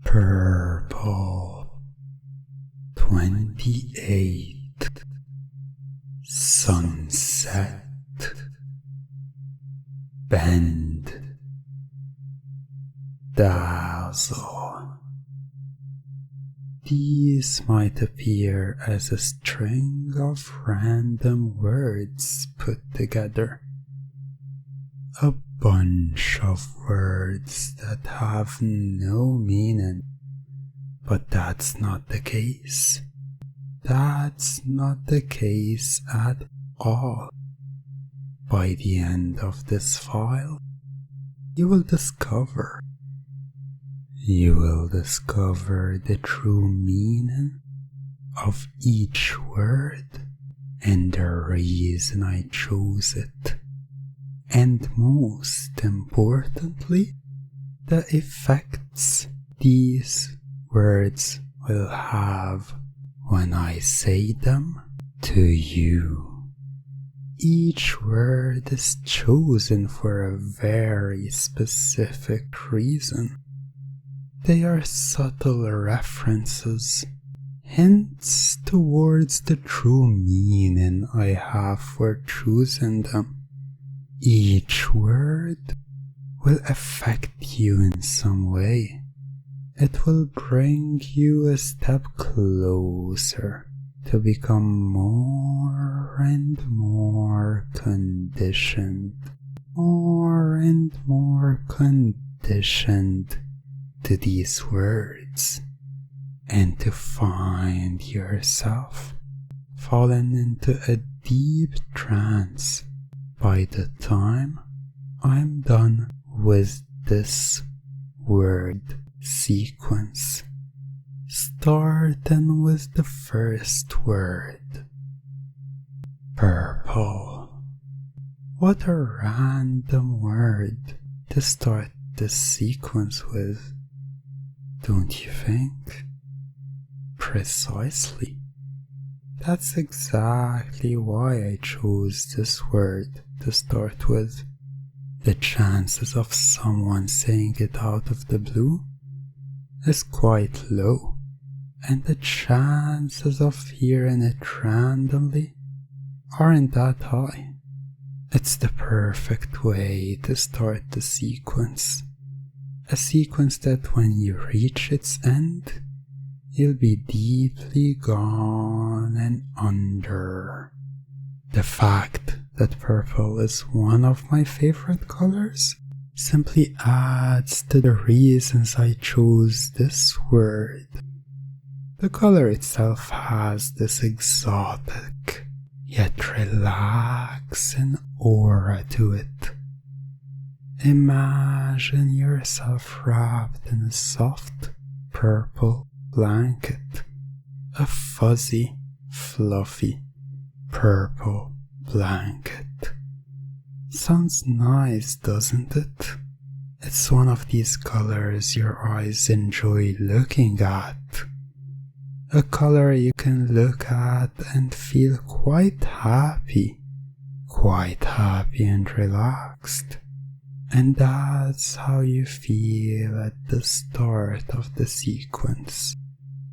Purple 28. Sunset. Bend. Dazzle. These might appear as a string of random words put together. A bunch of words that have no meaning, but that's not the case. That's not the case at all. By the end of this file, you will discover the true meaning of each word and the reason I chose it. And most importantly, the effects these words will have when I say them to you. Each word is chosen for a very specific reason. They are subtle references, hints towards the true meaning I have for choosing them. Each word will affect you in some way. It will bring you a step closer to become more and more conditioned, to these words, and to find yourself falling into a deep trance by the time I'm done with this word sequence, starting with the first word, purple. What a random word to start this sequence with, don't you think? Precisely. That's exactly why I chose this word to start with. The chances of someone saying it out of the blue is quite low, and the chances of hearing it randomly aren't that high. It's the perfect way to start the sequence. A sequence that when you reach its end, you'll be deeply gone and under. The fact that purple is one of my favorite colors simply adds to the reasons I chose this word. The color itself has this exotic yet relaxing aura to it. Imagine yourself wrapped in a soft purple blanket, a fuzzy, fluffy purple blanket. Sounds nice, doesn't it? It's one of these colors your eyes enjoy looking at. A color you can look at and feel quite happy and relaxed. And that's how you feel at the start of the sequence.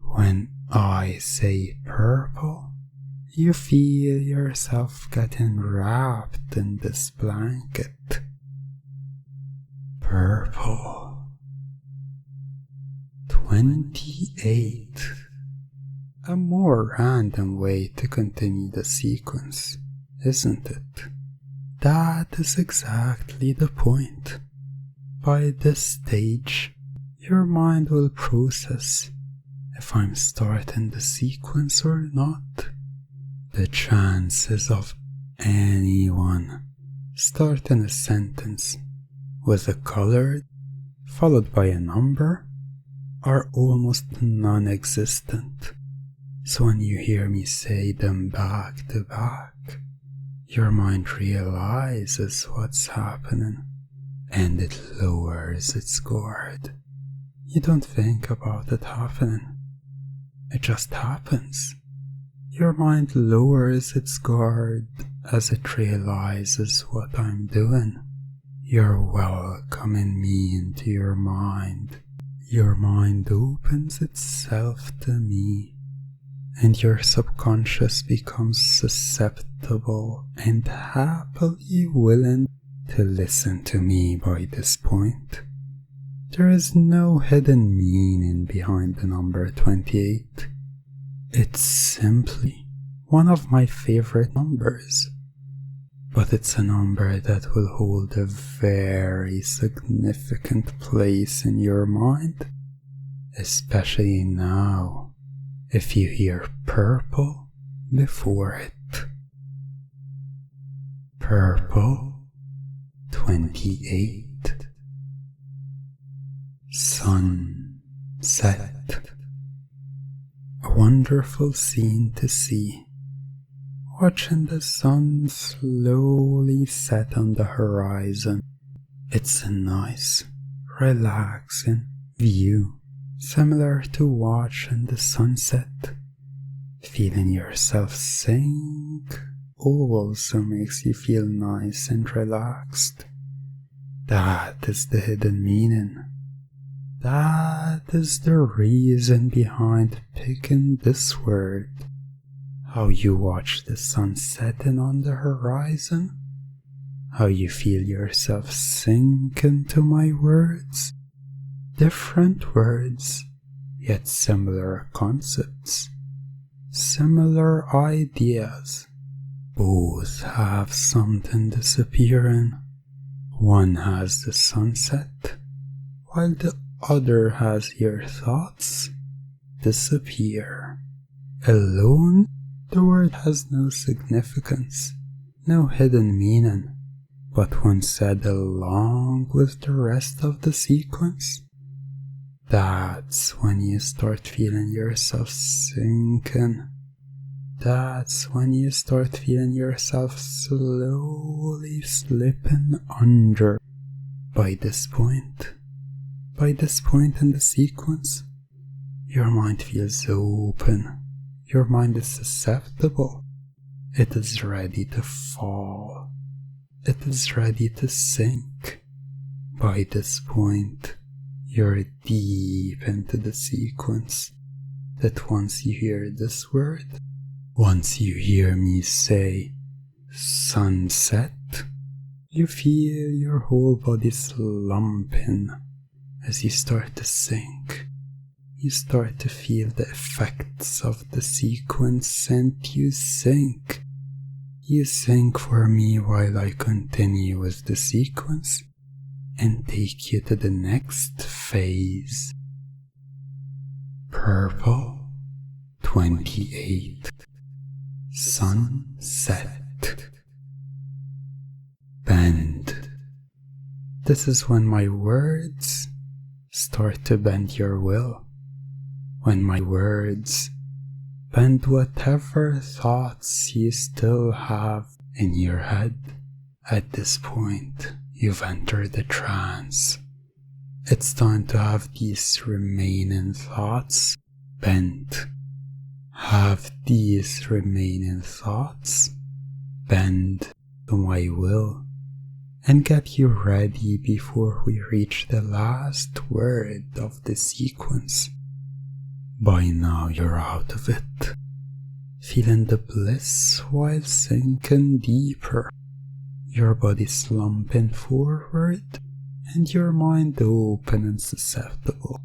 When I say purple, you feel yourself getting wrapped in this blanket. Purple 28. A more random way to continue the sequence, isn't it? That is exactly the point. By this stage, your mind will process if I'm starting the sequence or not. The chances of anyone starting a sentence with a color followed by a number are almost non-existent. So when you hear me say them back to back, your mind realizes what's happening and it lowers its guard. You don't think about it happening. It just happens. Your mind lowers its guard as it realizes what I'm doing. You're welcoming me into your mind. Your mind opens itself to me, and your subconscious becomes susceptible and happily willing to listen to me by this point. There is no hidden meaning behind the number 28. It's simply one of my favorite numbers, but it's a number that will hold a very significant place in your mind, especially now if you hear purple before it. Purple 28. Sunset. A wonderful scene to see. Watching the sun slowly set on the horizon. It's a nice, relaxing view, similar to watching the sunset. Feeling yourself sink also makes you feel nice and relaxed. That is the hidden meaning. That is the reason behind picking this word. How you watch the sun setting on the horizon, how you feel yourself sink into my words. Different words, yet similar concepts, similar ideas. Both have something disappearing. One has the sunset, while the other has your thoughts disappear. Alone, the word has no significance, no hidden meaning, but when said along with the rest of the sequence, that's when you start feeling yourself sinking. That's when you start feeling yourself slowly slipping under. By this point in the sequence, your mind feels open. Your mind is susceptible. It is ready to fall. It is ready to sink. By this point, you're deep into the sequence that once you hear this word, once you hear me say sunset, you feel your whole body slumping as you start to sink. You start to feel the effects of the sequence and you sink. You sink for me while I continue with the sequence and take you to the next phase. Purple 28. Sunset. Bend. This is when my words start to bend your will. When my words bend whatever thoughts you still have in your head. At this point, you've entered the trance. It's time to have these remaining thoughts bent. Have these remaining thoughts bend to my will and get you ready before we reach the last word of the sequence. By now you're out of it, feeling the bliss while sinking deeper, your body slumping forward and your mind open and susceptible.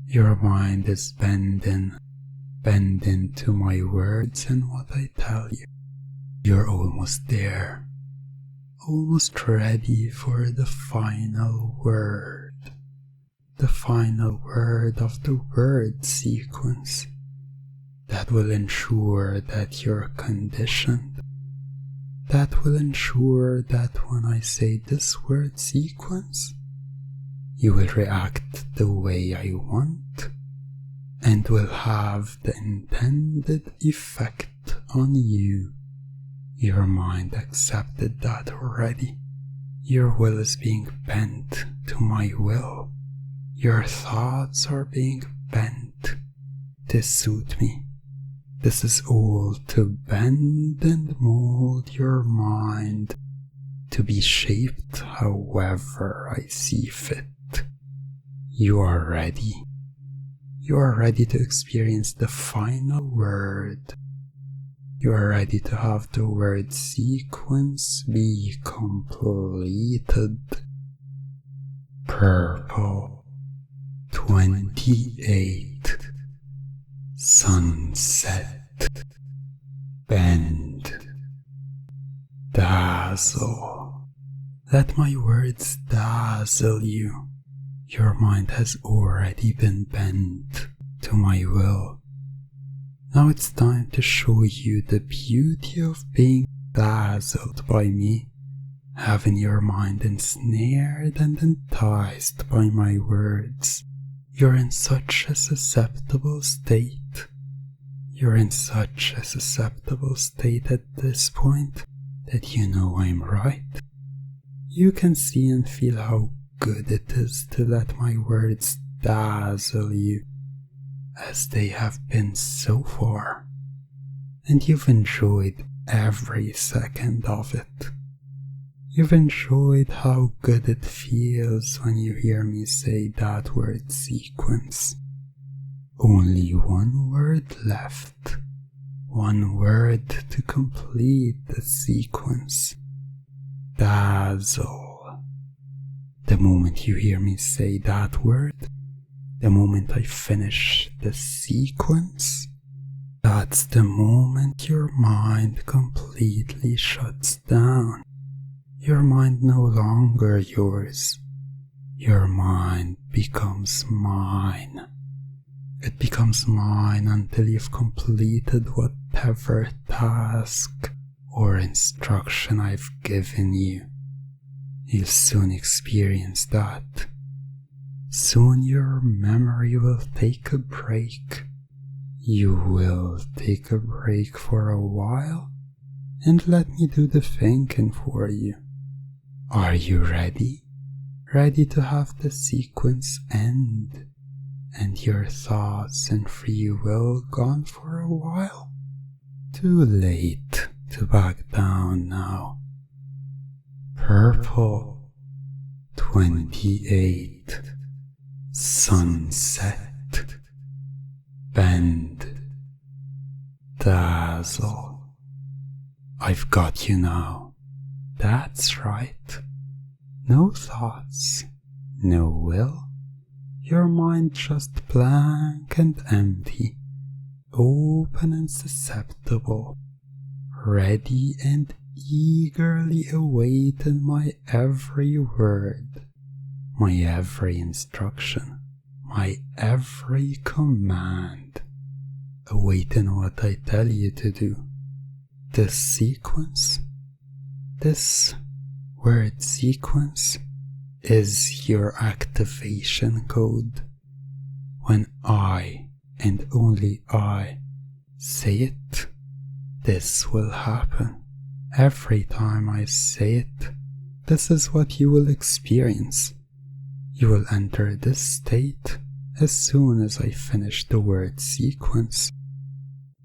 Your mind is bending to my words and what I tell you. You're almost there, almost ready for the final word. The final word of the word sequence that will ensure that you're conditioned, that will ensure that when I say this word sequence, you will react the way I want and will have the intended effect on you. Your mind accepted that already. Your will is being bent to my will. Your thoughts are being bent to suit me. This is all to bend and mold your mind to be shaped however I see fit. You are ready. You are ready to experience the final word. You are ready to have the word sequence be completed. Purple 28. Sunset. Bend. Dazzle. Let my words dazzle you. Your mind has already been bent to my will. Now it's time to show you the beauty of being dazzled by me, having your mind ensnared and enticed by my words. You're in such a susceptible state. You're in such a susceptible state at this point that you know I'm right. You can see and feel how good it is to let my words dazzle you, as they have been so far, and you've enjoyed every second of it. You've enjoyed how good it feels when you hear me say that word sequence. Only one word left, one word to complete the sequence. Dazzle. The moment you hear me say that word, the moment I finish the sequence, that's the moment your mind completely shuts down. Your mind no longer yours. Your mind becomes mine. It becomes mine until you've completed whatever task or instruction I've given you. You'll soon experience that. Soon your memory will take a break. You will take a break for a while and let me do the thinking for you. Are you ready? Ready to have the sequence end and your thoughts and free will gone for a while? Too late to back down now. Purple 28. Sunset. Bend. Dazzle. I've got you now. That's right. No thoughts, no will. Your mind just blank and empty, open and susceptible, ready and eagerly awaiting my every word, my every instruction, my every command, awaiting what I tell you to do. This sequence, this word sequence, is your activation code. When I, and only I, say it, this will happen. Every time I say it, this is what you will experience. You will enter this state as soon as I finish the word sequence.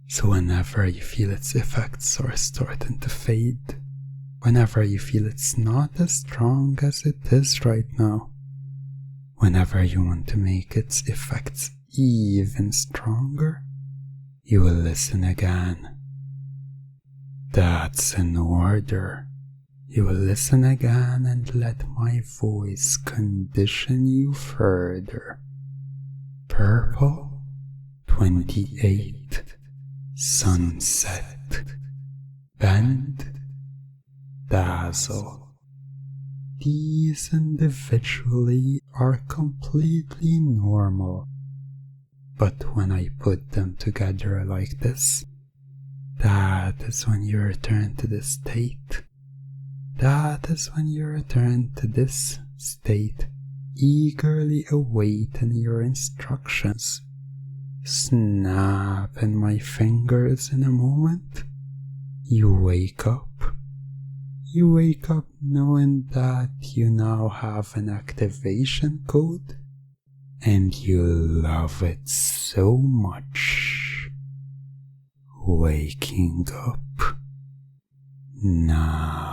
So whenever you feel its effects are starting to fade, whenever you feel it's not as strong as it is right now, whenever you want to make its effects even stronger, you will listen again. That's an order. You will listen again and let my voice condition you further. Purple 28. Sunset. Bend. Dazzle. These individually are completely normal, but when I put them together like this, that is when you return to this state. That is when you return to this state, eagerly awaiting your instructions. Snapping my fingers in a moment, you wake up. You wake up knowing that you now have an activation code, and you love it so much. Waking up now.